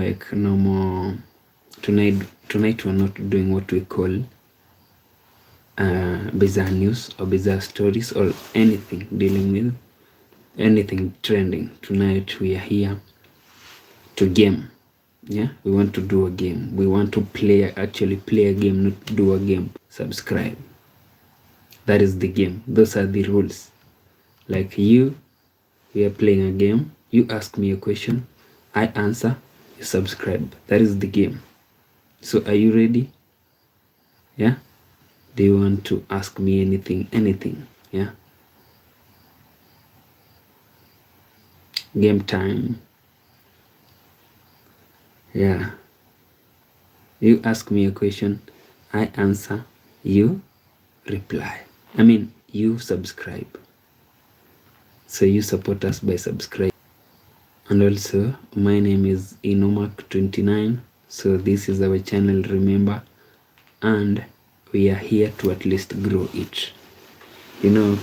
like no more. Tonight we're not doing what we call bizarre news or bizarre stories or anything dealing with anything trending. Tonight we are here to game. Yeah, we want to do a game. We want to actually play a game, not do a game. Subscribe. That is the game. Those are the rules. Like we are playing a game. You ask me a question, I answer, you subscribe. That is the game. So are you ready? Yeah? Do you want to ask me anything? Anything? Yeah? Game time. Yeah. You ask me a question, I answer, you reply. You subscribe. So you support us by subscribing. And also, my name is Inomark29. So this is our channel, remember. And we are here to at least grow it. You know,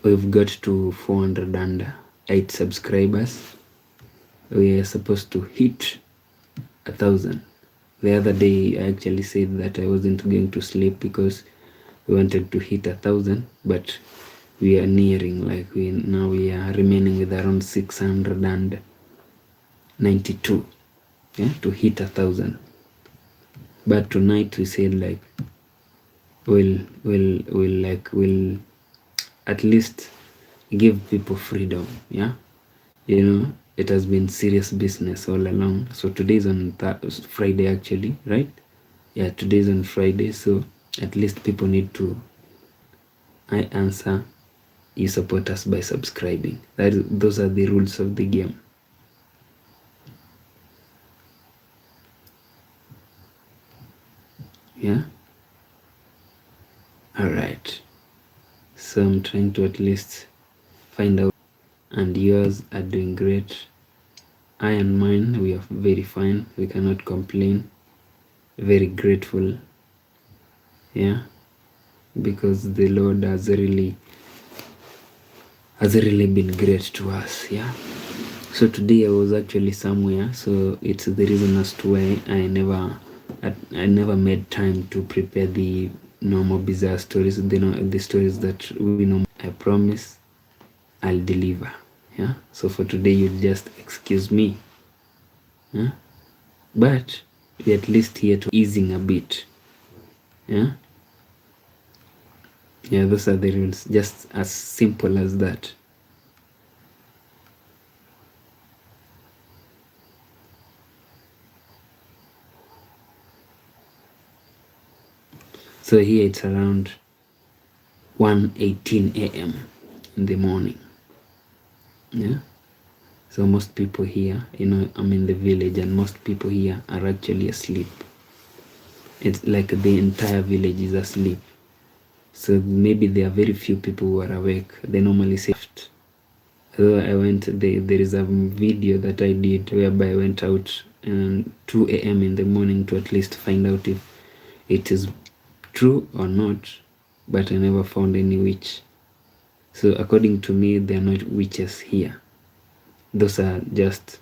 we've got to 408 subscribers. We are supposed to hit 1,000. The other day I actually said that I wasn't going to sleep because we wanted to hit 1,000, but we are nearing, like we are remaining with around 692, yeah, to hit 1,000. But tonight we said like we'll at least give people freedom. Yeah, you know, it has been serious business all along. So today's on Friday actually, right? Yeah, today's on Friday, so at least people need to, I answer, you support us by subscribing. Those are the rules of the game. Yeah. All right. So I'm trying to at least find out, and yours are doing great. I and mine, we are very fine. We cannot complain. Very grateful. Yeah, because the Lord has really been great to us. Yeah. So today I was actually somewhere, so it's the reason as to why I never made time to prepare the normal bizarre stories, the stories that we know. I promise I'll deliver. Yeah. So for today you just excuse me. Yeah. But we're at least here to easing a bit. Yeah. Yeah, those are the rules. Just as simple as that. So here it's around 1:18 a.m. in the morning. Yeah. So most people here, you know, I'm in the village and most people here are actually asleep. It's like the entire village is asleep. So maybe there are very few people who are awake. They normally say, so there is a video that I did whereby I went out 2 a.m. in the morning to at least find out if it is true or not, but I never found any witch. So according to me, there are not witches here. Those are just,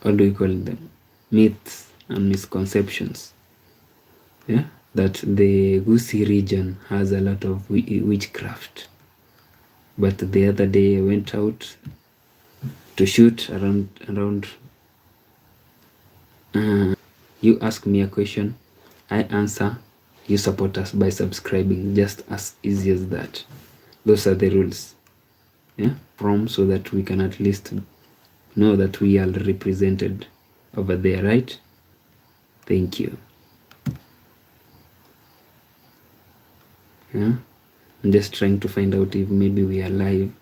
what do we call them? Myths and misconceptions. Yeah, that the Gusii region has a lot of witchcraft. But the other day I went out to shoot around you ask me a question, I answer, you support us by subscribing. Just as easy as that. Those are the rules. Yeah, so that we can at least know that we are represented over there, right? Thank you. Yeah, I'm just trying to find out if maybe we are live.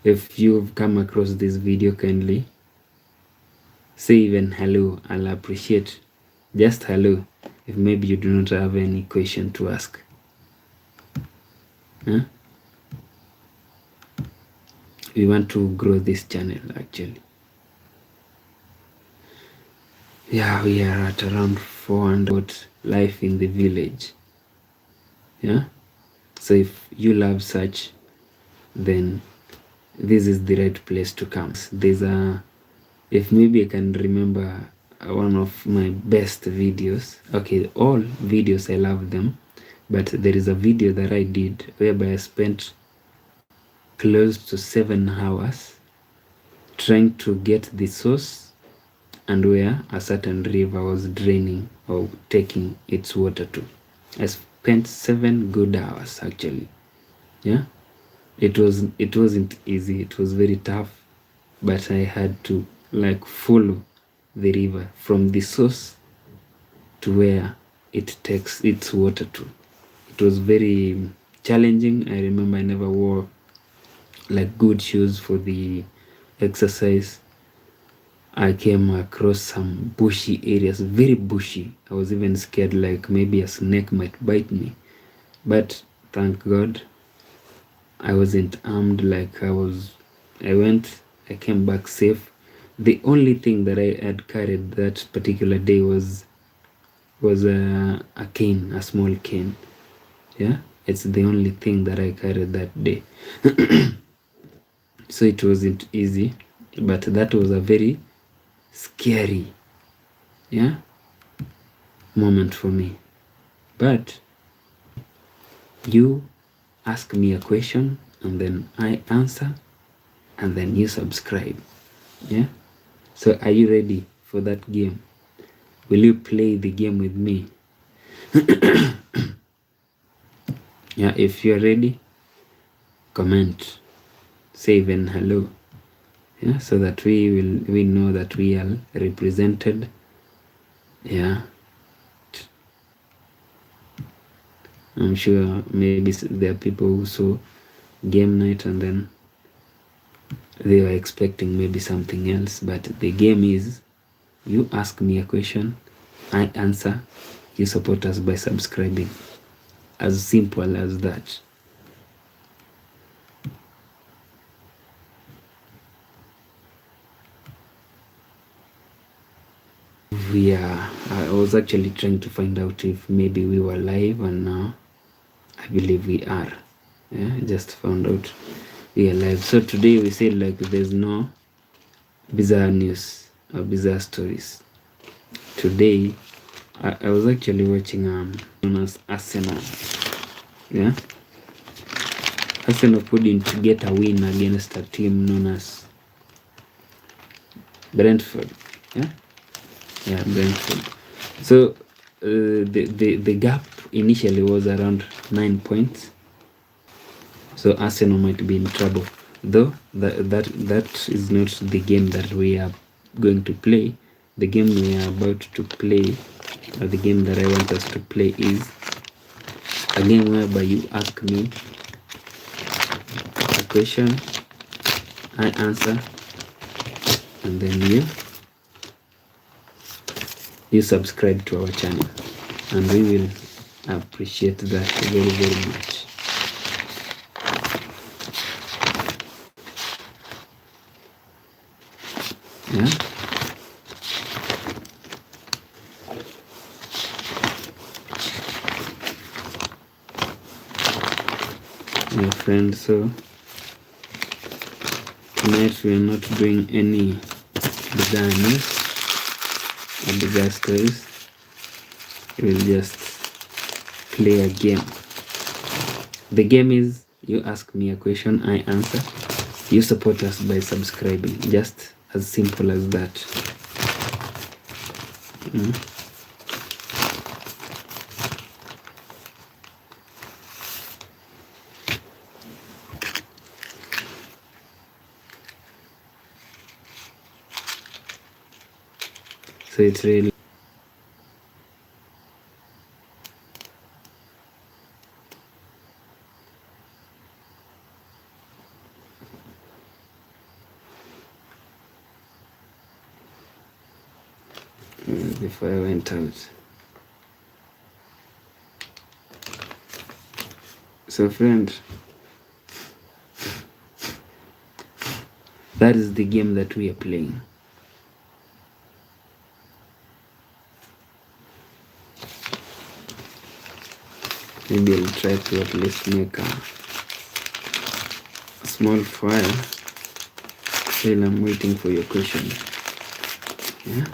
If you've come across this video, kindly say even hello. I'll appreciate just hello if maybe you do not have any question to ask. Huh? We want to grow this channel actually. Yeah, we are at around 400 life in the village. Yeah, so if you love such, then this is the right place to come. There's a if maybe I can remember one of my best videos. Okay, all videos I love them, but there is a video that I did whereby I spent close to 7 hours trying to get the source and where a certain river was draining or taking its water to. I spent 7 good hours actually. Yeah, it wasn't easy. It was very tough, but I had to like follow the river from the source to where it takes its water to. It was very challenging. I remember I never wore like good shoes for the exercise. I came across some bushy areas, very bushy. I was even scared like maybe a snake might bite me, but thank God I wasn't armed. Like I came back safe. The only thing that I had carried that particular day was a cane, a small cane. Yeah, it's the only thing that I carried that day. So it wasn't easy, but that was a very scary, yeah, moment for me. But you ask me a question and then I answer and then you subscribe. Yeah, so are you ready for that game? Will you play the game with me? Yeah, if you're ready, comment, say even hello. Yeah, so that we know that we are represented. Yeah, I'm sure maybe there are people who saw game night and then they were expecting maybe something else, but the game is you ask me a question, I answer, you support us by subscribing. As simple as that. I was actually trying to find out if maybe we were live, and now I believe we are. Yeah, I just found out we are live. So today we said like there's no bizarre news or bizarre stories. Today I was actually watching known as Arsenal. Yeah, Arsenal couldn't get a win against a team known as Brentford. Yeah, Brentford. So the gap initially was around 9 points. So Arsenal might be in trouble. Though that is not the game that we are going to play. The game we are about to play, or the game that I want us to play, is a game whereby you ask me a question, I answer, and then you subscribe to our channel, and we will appreciate that very, very much. Yeah, my friend. So tonight we are not doing any bizarre news or bizarre stories. We will just play a game. The game is you ask me a question, I answer, you support us by subscribing. Just as simple as that. So it's really before I went out. So friend, that is the game that we are playing. Maybe I'll try to at least make a small fire while I'm waiting for your question. Yeah.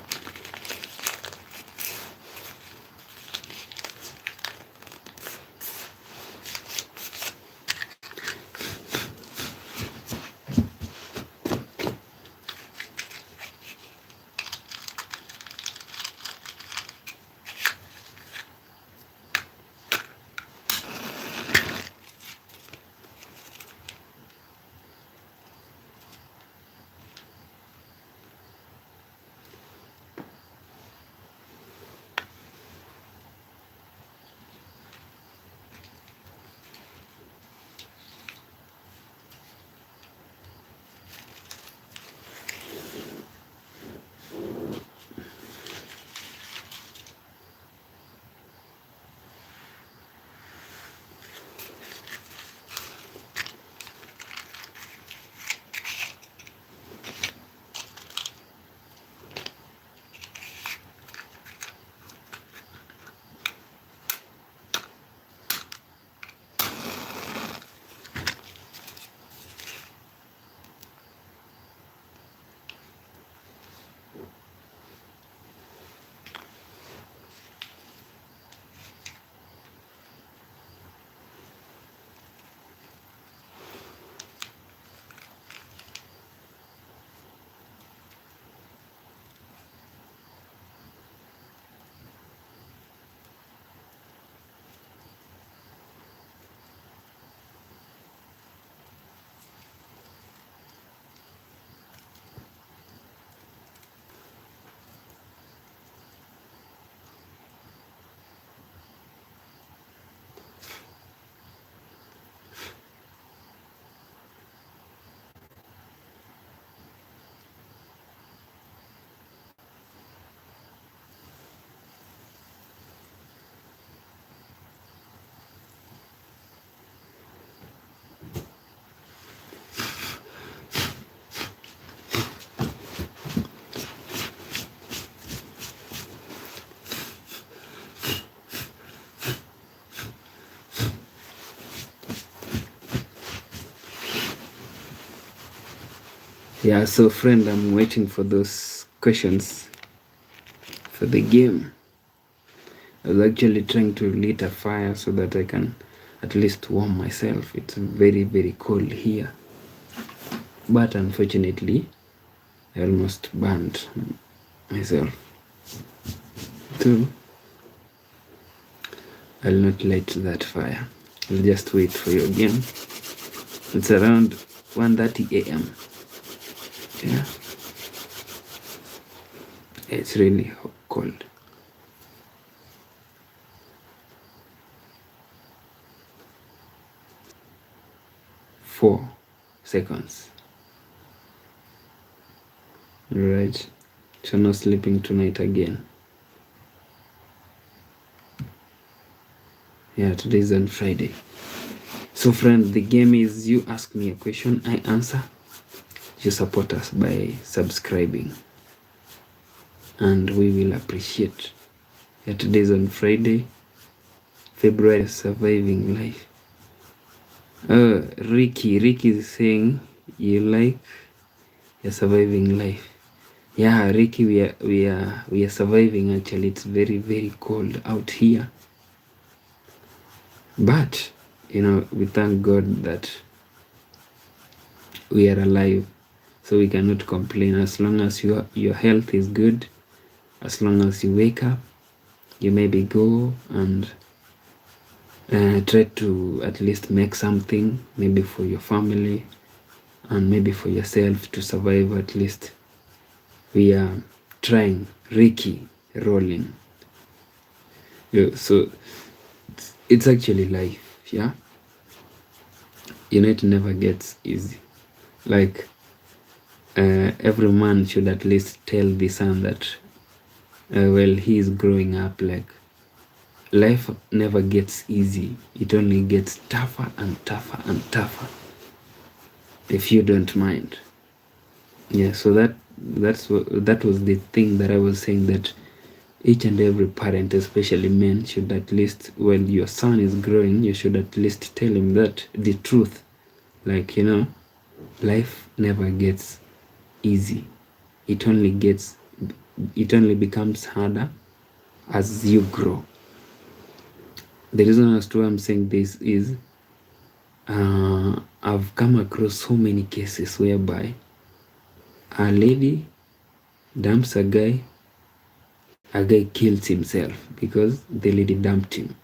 Yeah, so friend, I'm waiting for those questions for the game. I was actually trying to lit a fire so that I can at least warm myself. It's very, very cold here. But unfortunately, I almost burned myself. So, I'll not light that fire. I'll just wait for your game. It's around 1:30 a.m. Yeah. It's really cold. Four seconds. Right. So no sleeping tonight again. Yeah, today's on Friday. So friend, the game is you ask me a question, I answer. You support us by subscribing. And we will appreciate. Yeah, today's on Friday, February, surviving life. Ricky is saying you like your surviving life. Yeah, Ricky, we are surviving actually. It's very, very cold out here. But, we thank God that we are alive. So we cannot complain as long as your health is good. As long as you wake up, you maybe go and try to at least make something, maybe for your family and maybe for yourself to survive at least. We are trying. Ricky rolling. Yeah, so it's actually life, yeah. It never gets easy. Like every man should at least tell the son that while he is growing up, like life never gets easy. It only gets tougher and tougher and tougher, if you don't mind. Yeah, so that was the thing that I was saying, that each and every parent, especially men, should at least, when your son is growing, you should at least tell him that the truth. Like, life never gets easy. It only gets it only becomes harder as you grow. The reason as to why I'm saying this is I've come across so many cases whereby a lady dumps a guy kills himself because the lady dumped him.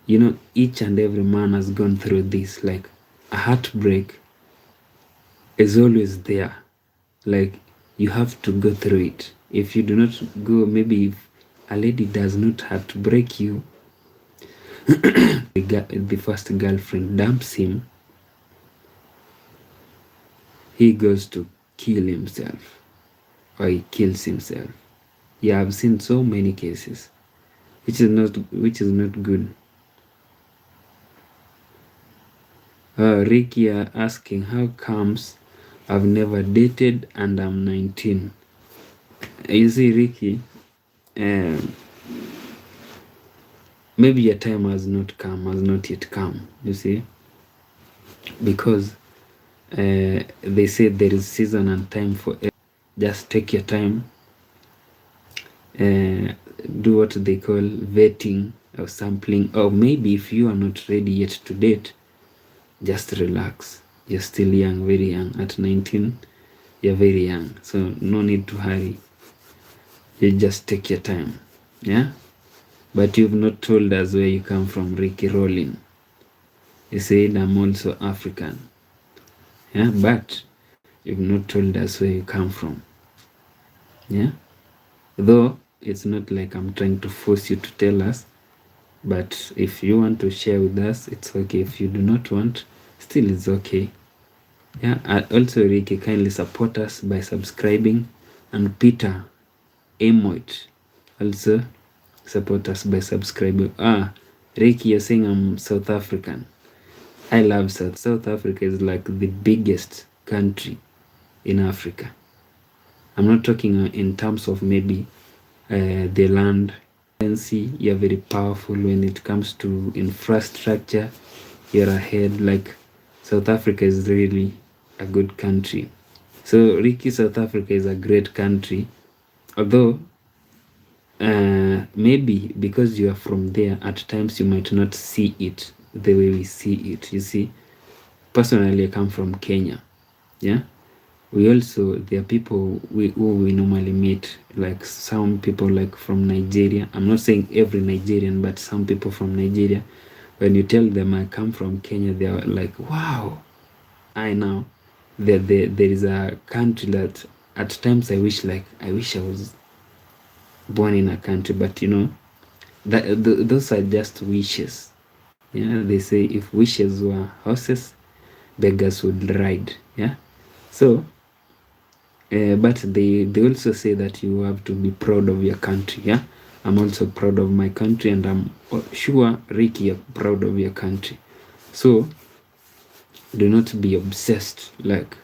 You know, each and every man has gone through this. Like, a heartbreak is always there. Like, you have to go through it. If you do not go, maybe if a lady does not heartbreak you, the first girlfriend dumps him, he goes to kill himself, or he kills himself. Yeah, I've seen so many cases, which is not good. Ricky are asking, how comes I've never dated and I'm 19? You see, Ricky, maybe your time has not yet come, you see, because they say there is season and time for it. Just take your time, do what they call vetting or sampling, or maybe if you are not ready yet to date, just relax. You're still young, very young. At 19, you're very young, so no need to hurry. You just take your time, yeah. But you've not told us where you come from, Ricky Rollin. You said I'm also African, yeah, but you've not told us where you come from, yeah. Though it's not like I'm trying to force you to tell us, but if you want to share with us, it's okay. If you do not want, still it's okay. Yeah, also Ricky, kindly support us by subscribing, and Peter Emoit, also support us by subscribing. Ricky, you're saying I'm South African. I love South Africa. Is like the biggest country in Africa. I'm not talking in terms of maybe the land. You're very powerful when it comes to infrastructure. You're ahead. Like, South Africa is really a good country. So Ricky, South Africa is a great country, although maybe because you are from there, at times you might not see it the way we see it. You see, personally, I come from Kenya. Yeah, there are people who we normally meet, like some people like from Nigeria. I'm not saying every Nigerian, but some people from Nigeria, when you tell them I come from Kenya, they are like, wow. I know that there is a country that at times I wish I was born in a country, but you know, those are just wishes. Yeah, they say if wishes were horses, beggars would ride. Yeah, so but they also say that you have to be proud of your country. Yeah, I'm also proud of my country, and I'm sure, Ricky, you're proud of your country. So do not be obsessed. Like,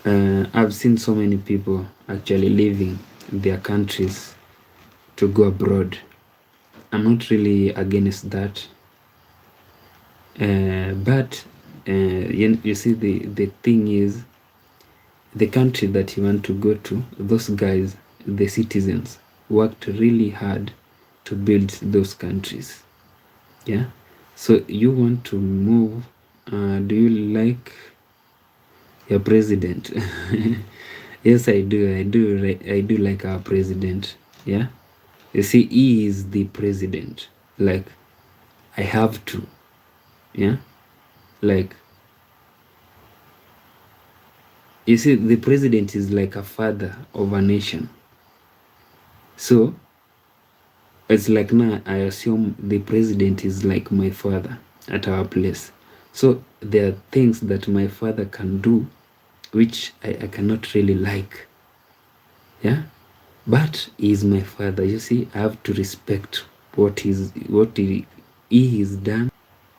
I've seen so many people actually leaving their countries to go abroad. I'm not really against that, but you see, the thing is, the country that you want to go to, those guys, the citizens, worked really hard to build those countries. Yeah, so you want to move. Do you like your president? Yes, I do. I do like our president. Yeah, you see, he is the president. Like, I have to. Yeah, like, you see, the president is like a father of a nation. So it's like, now I assume the president is like my father at our place. So there are things that my father can do which I cannot really like. Yeah, but he is my father. You see, I have to respect what he is done,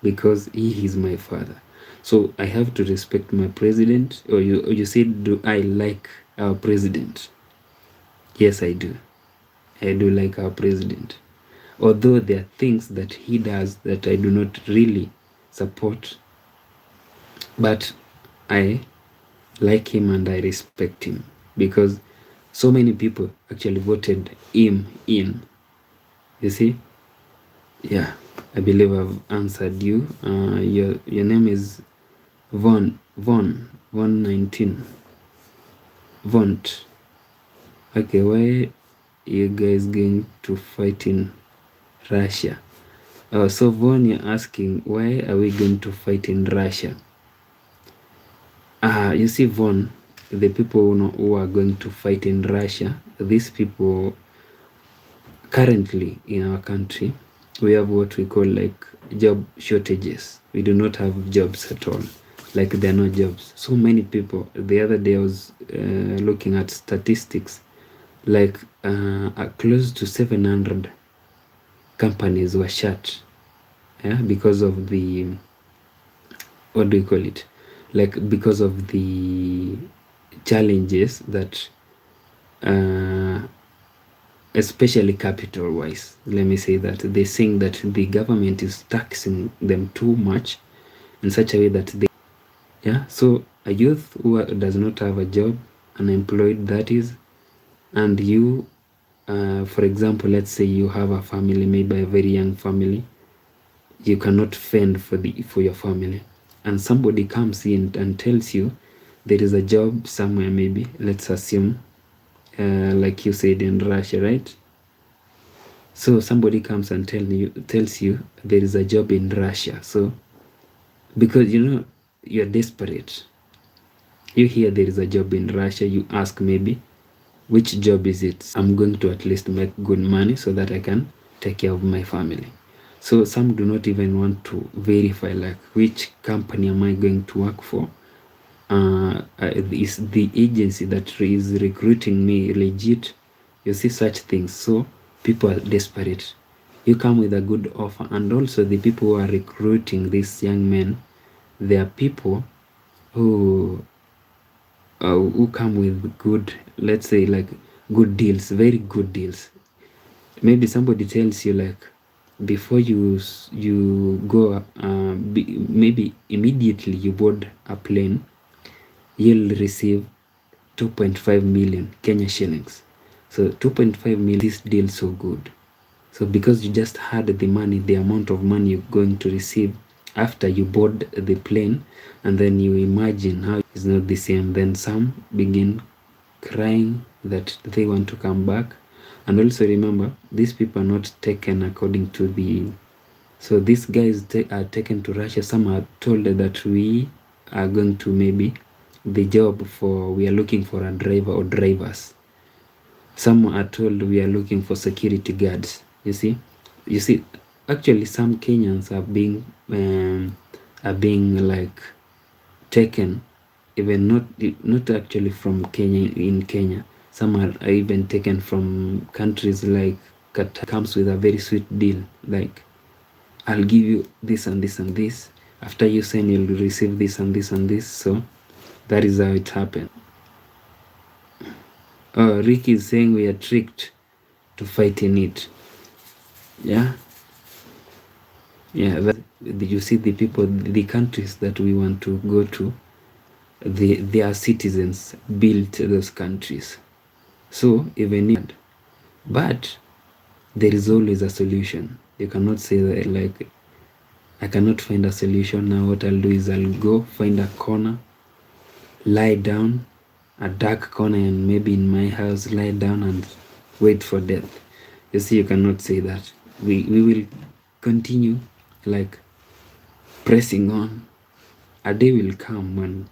because he is my father. So I have to respect my president. Or you said, do I like our president? Yes, I do. I do like our president. Although there are things that he does that I do not really support, but I like him and I respect him, because So many people actually voted him in. You see? Yeah, I believe I've answered you. Your name is Von 19. Vont. Okay, why you guys going to fight in Russia? So Von, you're asking, why are we going to fight in Russia? You see, Von, the people who are going to fight in Russia, these people currently in our country, we have what we call like job shortages. We do not have jobs at all. Like there are no jobs. So many people. The other day I was looking at statistics, like close to 700 companies were shut, yeah, because of the, what do you call it, like because of the challenges that especially capital wise, let me say that they're saying that the government is taxing them too much in such a way that they, yeah, so a youth who does not have a job, unemployed that is, and you for example, let's say you have a family, maybe a very young family, you cannot fend for your family, and somebody comes in and tells you there is a job somewhere, maybe let's assume like you said in Russia, right? So somebody comes and tells you there is a job in Russia. So because you're desperate, you hear there is a job in Russia, you ask maybe, which job is it? I'm going to at least make good money so that I can take care of my family. So some do not even want to verify like which company am I going to work for? Is the agency that is recruiting me legit? You see such things. So people are desperate. You come with a good offer, and also the people who are recruiting these young men, they are people who come with good, let's say like good deals, very good deals. Maybe somebody tells you like, before you go maybe immediately you board a plane, you'll receive 2.5 million Kenya shillings. So 2.5 million, this deal so good. So because you just had the money, the amount of money you're going to receive after you board the plane, and then you imagine how it's not the same, then some begin crying that they want to come back. And also remember, these people are not taken according to the, so these guys are taken to Russia. Some are told that we are going to, maybe the job for, we are looking for a driver or drivers. Some are told we are looking for security guards. You see, actually some Kenyans are being like taken, even not actually from Kenya, in Kenya. Some are even taken from countries like Qatar. Comes with a very sweet deal, like, I'll give you this and this and this. After you sign, you'll receive this and this and this. So that is how it happened. Oh, Rick is saying we are tricked to fight in it. Yeah. Yeah, you see the people, the countries that we want to go to, their citizens built those countries. So even if, but there is always a solution. You cannot say that like, I cannot find a solution now. What I'll do is I'll go find a corner, lie down, a dark corner, and maybe in my house, lie down and wait for death. You see, you cannot say that. We will continue like pressing on. A day will come when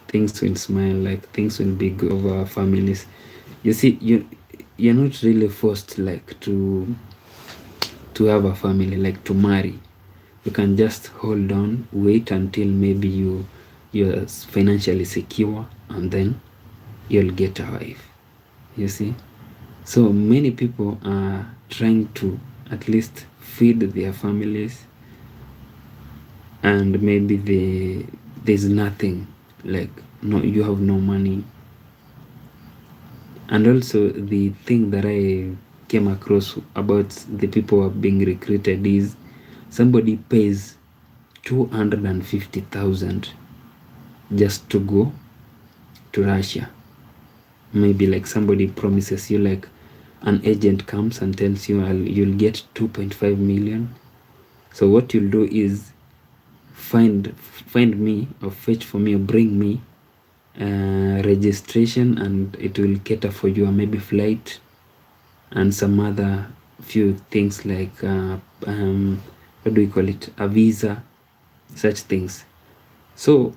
things will smile, like things will be good over our families. You see, you're not really forced like to have a family, like to marry. You can just hold on, wait until maybe you're financially secure, and then you'll get a wife. You see, so many people are trying to at least feed their families, and maybe there's nothing, like, no, you have no money. And also the thing that I came across about the people who are being recruited is somebody pays 250,000 just to go to Russia. maybe like somebody promises you, like an agent comes and tells you you'll get 2.5 million. So what you'll do is find me or fetch for me or bring me registration, and it will cater for you, or maybe flight and some other few things like what do we call it, a visa, such things. So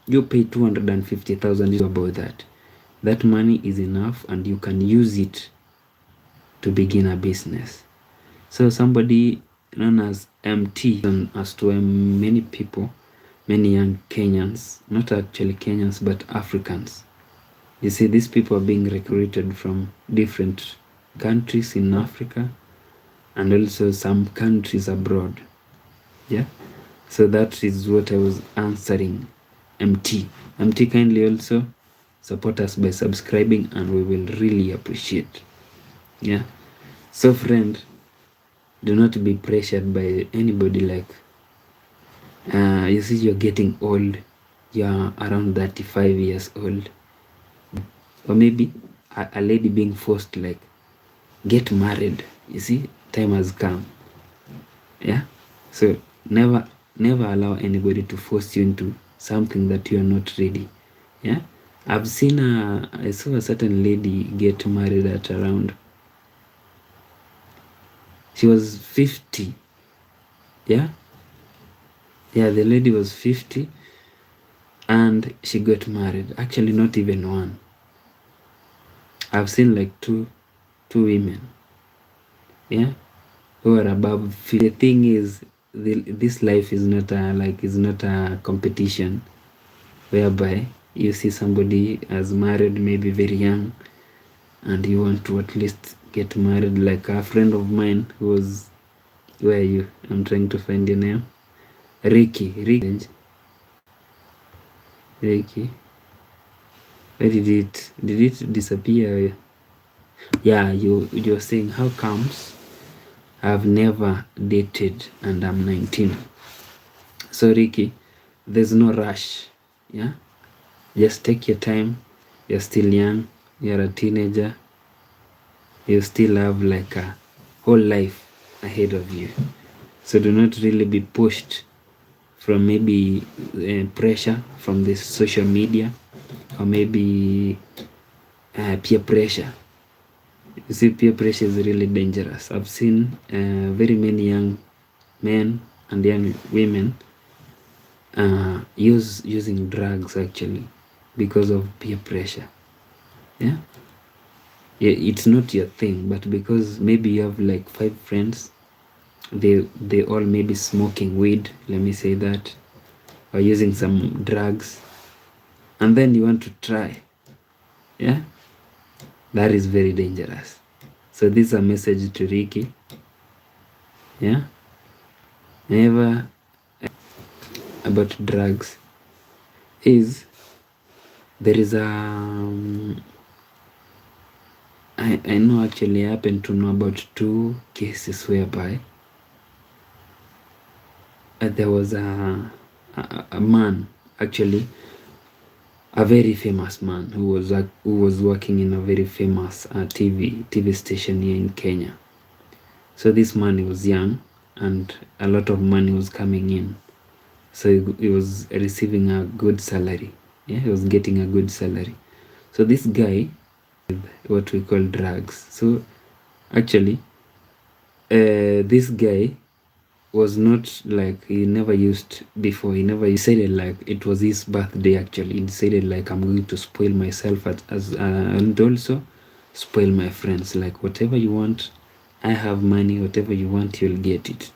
you pay 250,000 about that. That money is enough and you can use it to begin a business. So somebody known as MT, and as to many people, many young Kenyans, not actually Kenyans but Africans. You see, these people are being recruited from different countries in Africa and also some countries abroad. Yeah, so that is what I was answering MT. MT, kindly also support us by subscribing and we will really appreciate. Yeah, so friend, do not be pressured by anybody. Like you see, you're getting old, you're around 35 years old, or maybe a lady being forced, like, get married. You see, time has come. Yeah, so never allow anybody to force you into something that you are not ready. Yeah, I saw a certain lady get married at around, she was 50. Yeah, the lady was 50 and she got married. Actually, not even one. I've seen like two women, yeah, who are above 50. The thing is, this life is not a competition whereby you see somebody as married maybe very young and you want to at least get married. Like a friend of mine who was, where are you? I'm trying to find your name. Ricky. Where did it disappear? Yeah, you're saying, how comes I've never dated and I'm 19? So Ricky, there's no rush. Yeah, just take your time. You're still young, you're a teenager, you still have like a whole life ahead of you. So do not really be pushed from maybe pressure from this social media, or maybe peer pressure. You see, peer pressure is really dangerous. I've seen very many young men and young women using drugs actually because of peer pressure. Yeah, it's not your thing, but because maybe you have like 5 friends, they all maybe smoking weed, let me say that, or using some drugs, and then you want to try. Yeah, that is very dangerous. So this is a message to Ricky. Yeah, never about drugs is, there is a I know, actually I happen to know about 2 cases whereby there was a man, actually a very famous man who was working in a very famous TV station here in Kenya. So this man, was young and a lot of money was coming in. So he was receiving a good salary. Yeah, he was getting a good salary. So this guy, what we call drugs. So actually, this guy was not like, he never used before. He never decided like it was his birthday. Actually, he decided like, I'm going to spoil myself and also spoil my friends. Like, whatever you want, I have money. Whatever you want, you'll get it.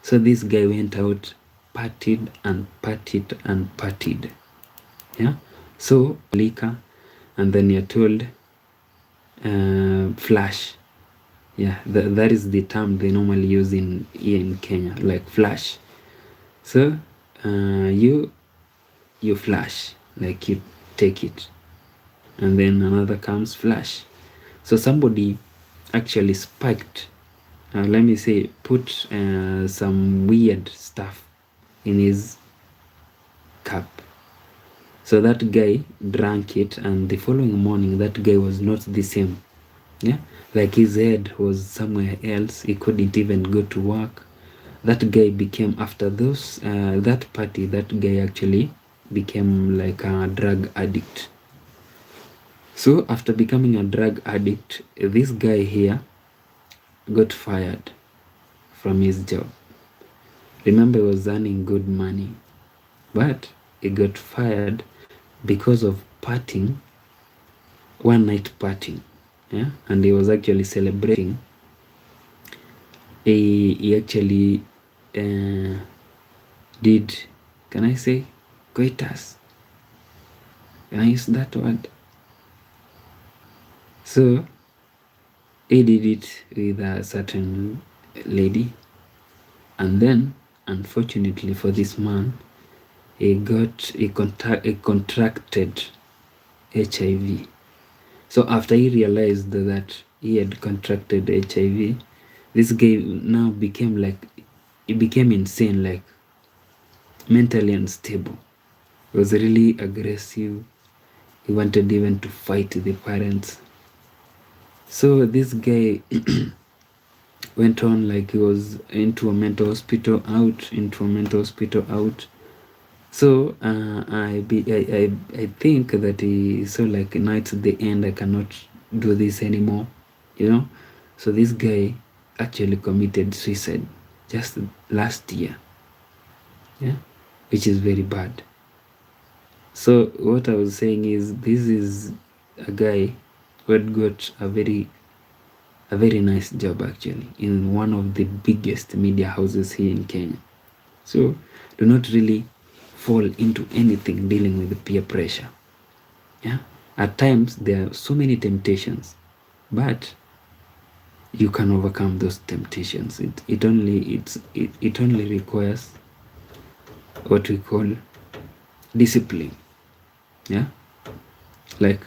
So this guy went out, partied and partied and partied. Yeah. So liquor, and then you're told flash. Yeah, that is the term they normally use here in Kenya, like flash. So you flash, like you take it, and then another comes flash. So somebody actually spiked, let me say, put some weird stuff in his cup. So that guy drank it, and the following morning that guy was not the same. Yeah, like his head was somewhere else. He couldn't even go to work. That guy became, after those that party, that guy actually became like a drug addict. So after becoming a drug addict, this guy here got fired from his job. Remember, he was earning good money, but he got fired because of partying, one night partying. Yeah, and he was actually celebrating. He actually did, can I say, coitus? Can I use that word? So he did it with a certain lady, and then unfortunately for this man, he contracted HIV. So after he realized that he had contracted HIV, this guy now became like, he became insane, like mentally unstable. He was really aggressive. He wanted even to fight the parents. So this guy went on, like he was into a mental hospital, out, into a mental hospital, out. So I think that he saw like, now it's the end, I cannot do this anymore, you know. So this guy actually committed suicide just last year, yeah, which is very bad. So what I was saying is, this is a guy who had got a very nice job actually in one of the biggest media houses here in Kenya. So do not really fall into anything dealing with peer pressure. Yeah, at times there are so many temptations, but you can overcome those temptations. It only requires what we call discipline. Yeah, like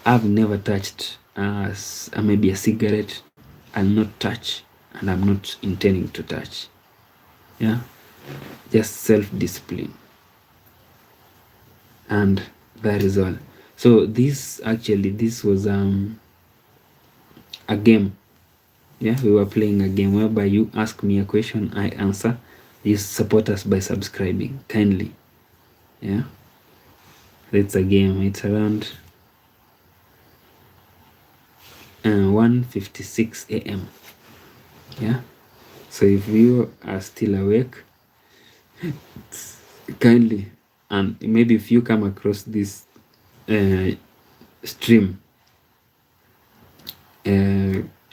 I've never touched maybe a cigarette. I'll not touch, and I'm not intending to touch. Yeah, just self-discipline, and that is all. So this was a game. Yeah, we were playing a game whereby you ask me a question, I answer. You support us by subscribing kindly. Yeah, it's a game. It's around 1:56 a.m. Yeah, so if you are still awake, kindly, and maybe if you come across this stream,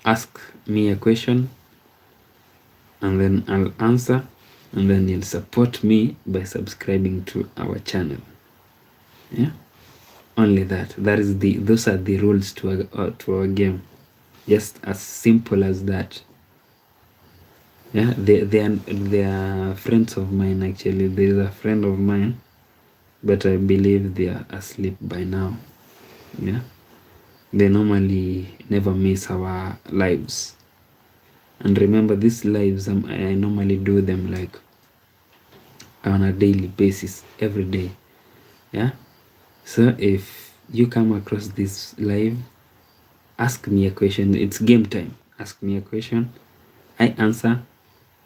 ask me a question, and then I'll answer, and then you'll support me by subscribing to our channel. Yeah, only that. Those are the rules to our game. Just as simple as that. Yeah, they are friends of mine actually. There is a friend of mine, but I believe they are asleep by now. Yeah, they normally never miss our lives. And remember, these lives, I normally do them like on a daily basis, every day. Yeah, so if you come across this live, ask me a question. It's game time. Ask me a question, I answer,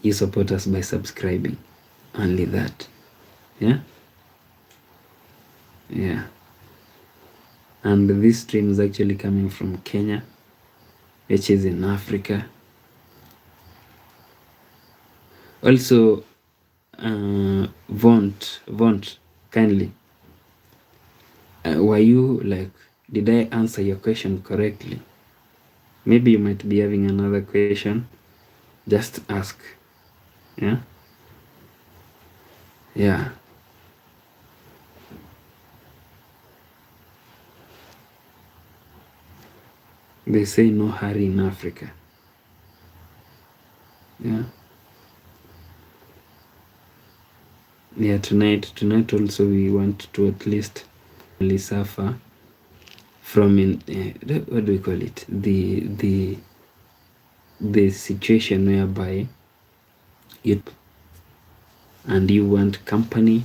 you support us by subscribing. Only that. Yeah, yeah. And this stream is actually coming from Kenya, which is in Africa. Also, Vont, kindly, were you like, did I answer your question correctly? Maybe you might be having another question. Just ask. Yeah, yeah. They say no hurry in Africa. Yeah. Yeah, tonight also we want to at least suffer from what do we call it? The situation whereby you want company,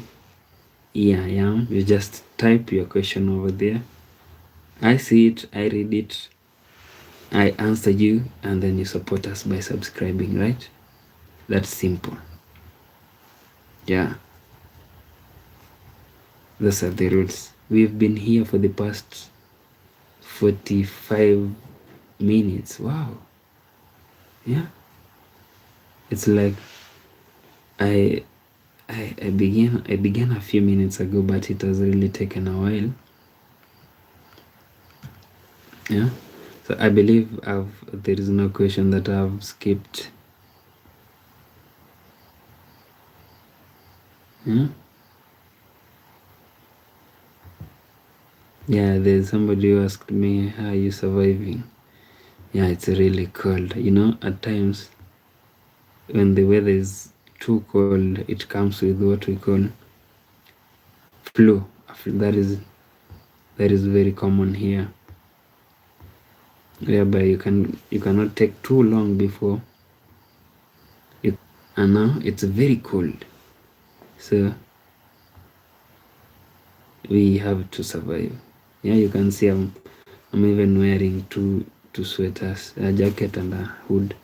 Here I am. You just type your question over there. I see it, I read it, I answer you, and then you support us by subscribing, right? That's simple. Yeah. Those are the rules. We've been here for the past 45 minutes. Wow. Yeah. It's like I began a few minutes ago, but it has really taken a while. Yeah. So I believe there is no question that I've skipped. Yeah. Yeah, there's somebody who asked me, how are you surviving? Yeah, it's really cold. You know, at times when the weather is too cold, it comes with what we call flu. That is very common here, whereby you cannot take too long before it, and now it's very cold, so we have to survive. Yeah, you can see I'm even wearing two sweaters, a jacket and a hood.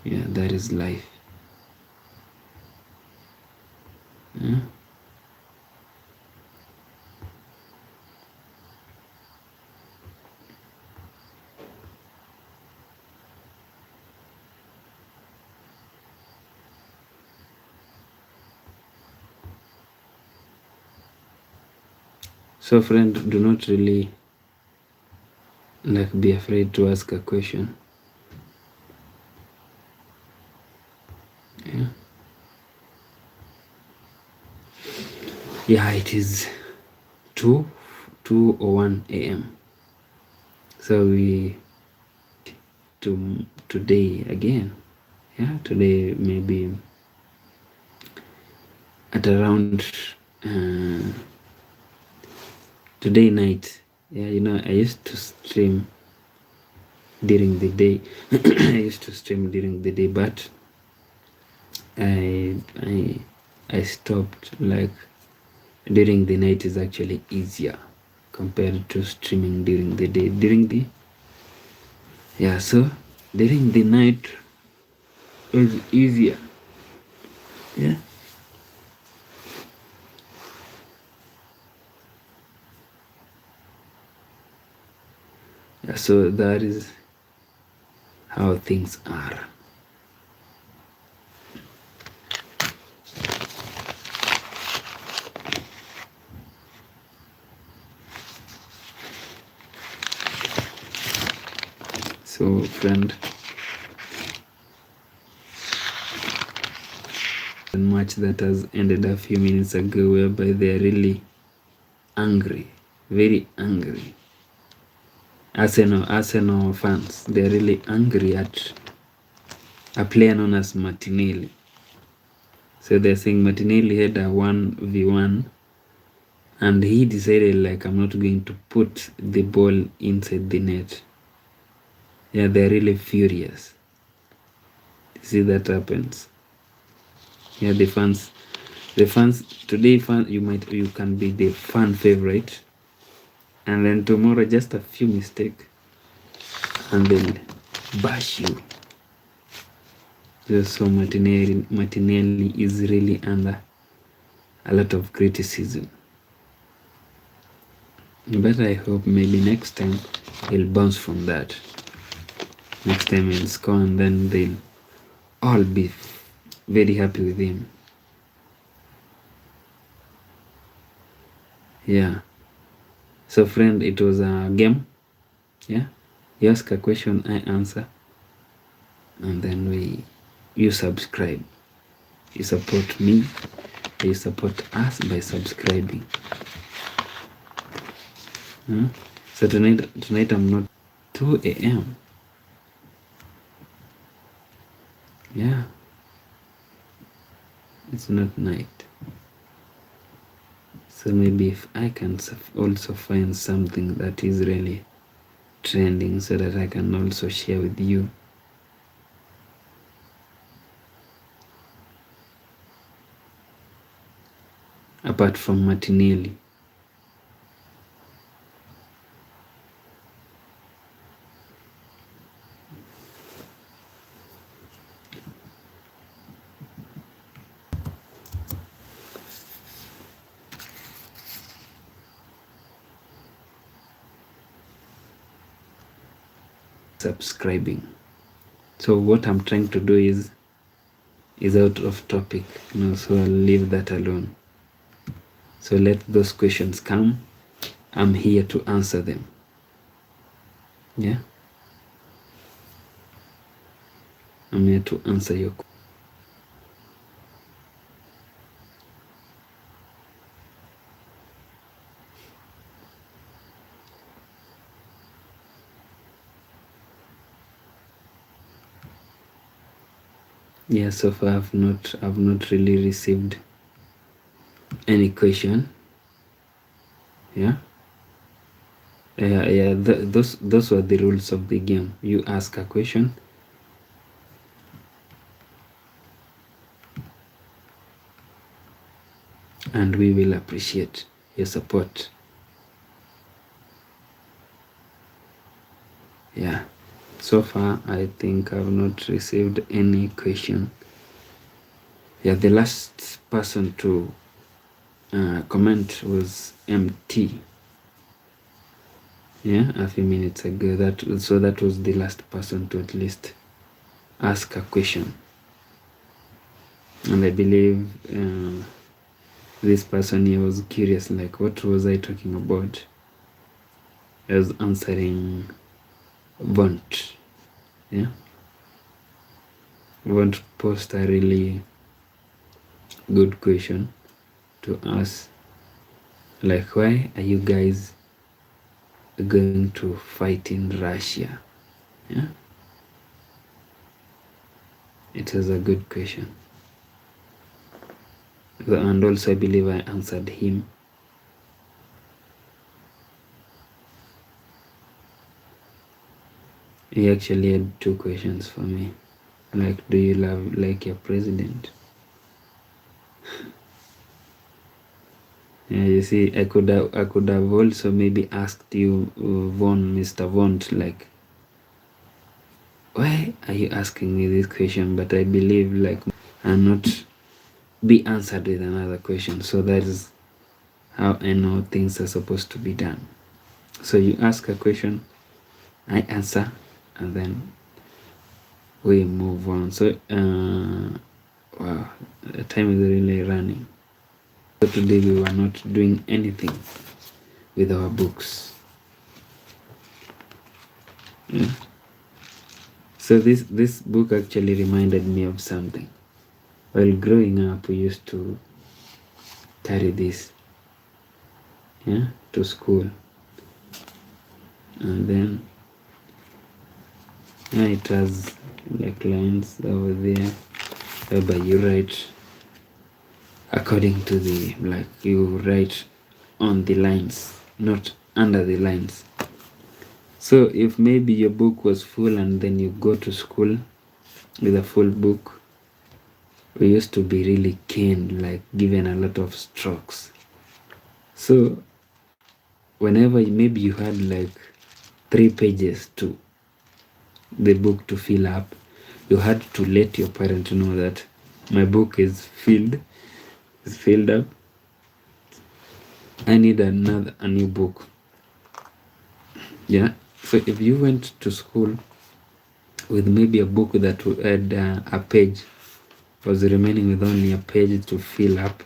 Yeah, that is life. Yeah. So friend, do not really be afraid to ask a question. Yeah. Yeah, it is 2:01 a.m. So we today again. Yeah, today maybe at around today night. Yeah, you know, I used to stream during the day. But I stopped. Like, during the night is actually easier compared to streaming during the day. So during the night is easier. Yeah. Yeah, so that is how things are. So friend, the match that has ended a few minutes ago, whereby they are really angry, very angry. Arsenal fans, they're really angry at a player known as Martinelli. So they're saying Martinelli had a 1v1 and he decided, like, I'm not going to put the ball inside the net. Yeah, they're really furious. See, that happens. Yeah, the fans today, you can be the fan favorite, and then tomorrow just a few mistakes and they'll bash you. So Martinelli is really under a lot of criticism, but I hope maybe next time he'll bounce from that. Next time he'll score and then they'll all be very happy with him. Yeah. So friend, it was a game. Yeah. You ask a question, I answer, and then you subscribe. You support me. You support us by subscribing. So tonight I'm not 2 a.m. Yeah. It's not night. So maybe if I can also find something that is really trending so that I can also share with you. apart from Martinelli. Subscribing. So what I'm trying to do is out of topic, so I'll leave that alone. So let those questions come. I'm here to answer them. Yeah, I'm here to answer your questions. Yeah, so far I've not really received any question. Yeah. Those were the rules of the game. You ask a question, and we will appreciate your support. Yeah. So far, I think I've not received any question. Yeah, the last person to comment was MT. Yeah, a few minutes ago. That was the last person to at least ask a question. And I believe this person here was curious, like, what was I talking about? I was answering Vont. Yeah, Vont posed a really good question to us, like, why are you guys going to fight in Russia? Yeah, it was a good question, and also I believe I answered him. He actually had two questions for me, like, do you love like your president? Yeah, you see, I could have also maybe asked you, Mr. Vont, like, why are you asking me this question? But I believe, like, and not be answered with another question. So that is how I know things are supposed to be done. So you ask a question, I answer, and then we move on. So wow, the time is really running. So today we were not doing anything with our books. Yeah. So this book actually reminded me of something. While growing up, we used to carry this, yeah, to school, and then it has like lines over there whereby you write according to the, like, you write on the lines, not under the lines. So if maybe your book was full and then you go to school with a full book, we used to be really caned, like given a lot of strokes. So whenever maybe you had like 3 pages to the book to fill up, you had to let your parent know that my book is filled up. I need a new book. Yeah. So if you went to school with maybe a book that had a page, was remaining with only a page to fill up,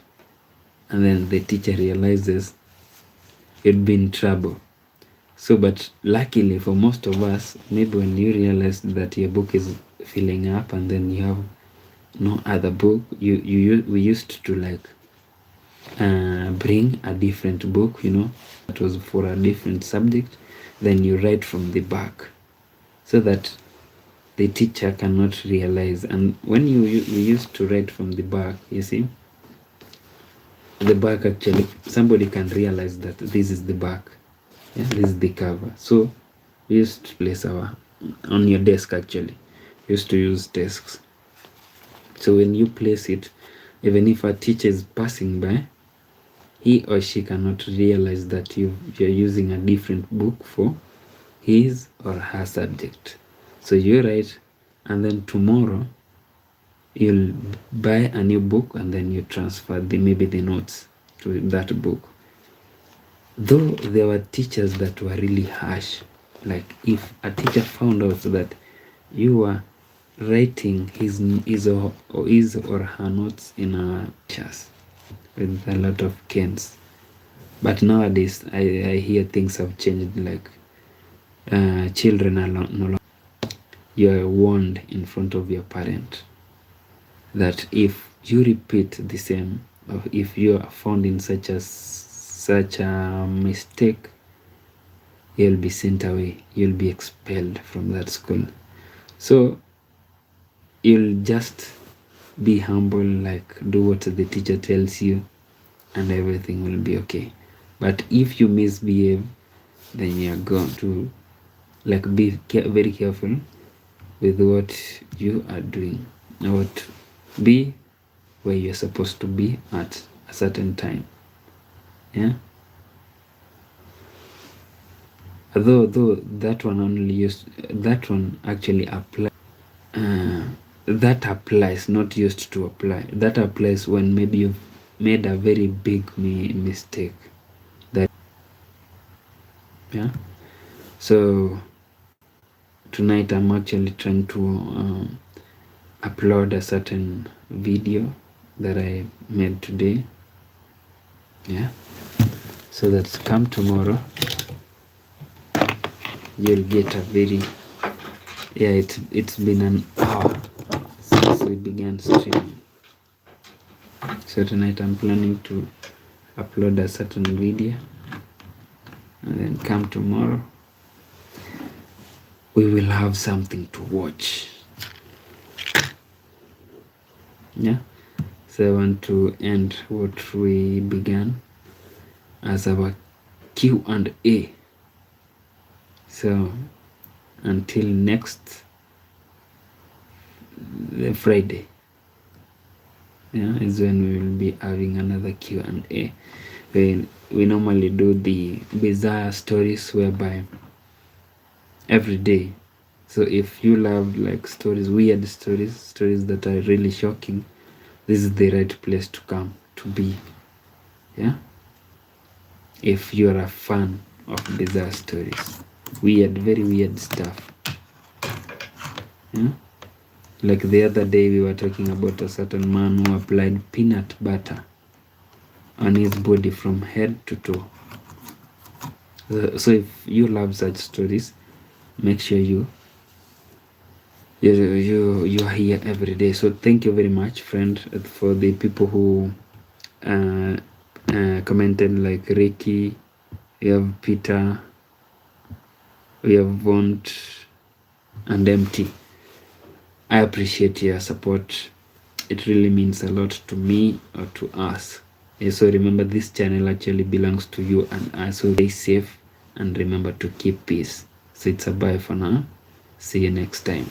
and then the teacher realizes, you'd be in trouble. So, but luckily for most of us, maybe when you realize that your book is filling up and then you have no other book, we used to like bring a different book, that was for a different subject. Then you write from the back so that the teacher cannot realize. And when we used to write from the back, you see, the back, actually somebody can realize that this is the back. Yeah, this is the cover. So we used to place our on your desk. Actually, we used to use desks. So when you place it, even if a teacher is passing by, he or she cannot realize that you're using a different book for his or her subject. So you write, and then tomorrow you'll buy a new book, and then you transfer maybe the notes to that book. Though there were teachers that were really harsh, like if a teacher found out that you were writing his or her notes in a chas with a lot of cans. But nowadays I hear things have changed, like children are no longer, you are warned in front of your parent that if you repeat the same, or if you are found in such a mistake, you'll be sent away, you'll be expelled from that school. So you'll just be humble, like do what the teacher tells you, and everything will be okay. But if you misbehave, then you're going to be very careful with what you are doing. What be where you're supposed to be at a certain time. Yeah. Though that one actually applies. That applies, not used to apply. That applies when maybe you've made a very big mistake. Yeah. So tonight I'm actually trying to upload a certain video that I made today. Yeah. So that come tomorrow, you'll get a very, it's been an hour since we began streaming. So tonight I'm planning to upload a certain video, and then come tomorrow we will have something to watch. Yeah. So I want to end what we began as our Q&A. So until next Friday, yeah, is when we will be having another Q&A. We normally do the bizarre stories, whereby every day. So if you love like stories, weird stories that are really shocking, this is the right place to come to be. Yeah. If you're a fan of bizarre stories, very weird stuff. Yeah. Like the other day we were talking about a certain man who applied peanut butter on his body from head to toe. So if you love such stories, make sure you are here every day. So thank you very much, friend, for the people who commented, like Ricky, we have Peter, we have Vont, and Empty. I appreciate your support. It really means a lot to me or to us. So remember, this channel actually belongs to you and us. So stay safe and remember to keep peace. So it's a bye for now. See you next time.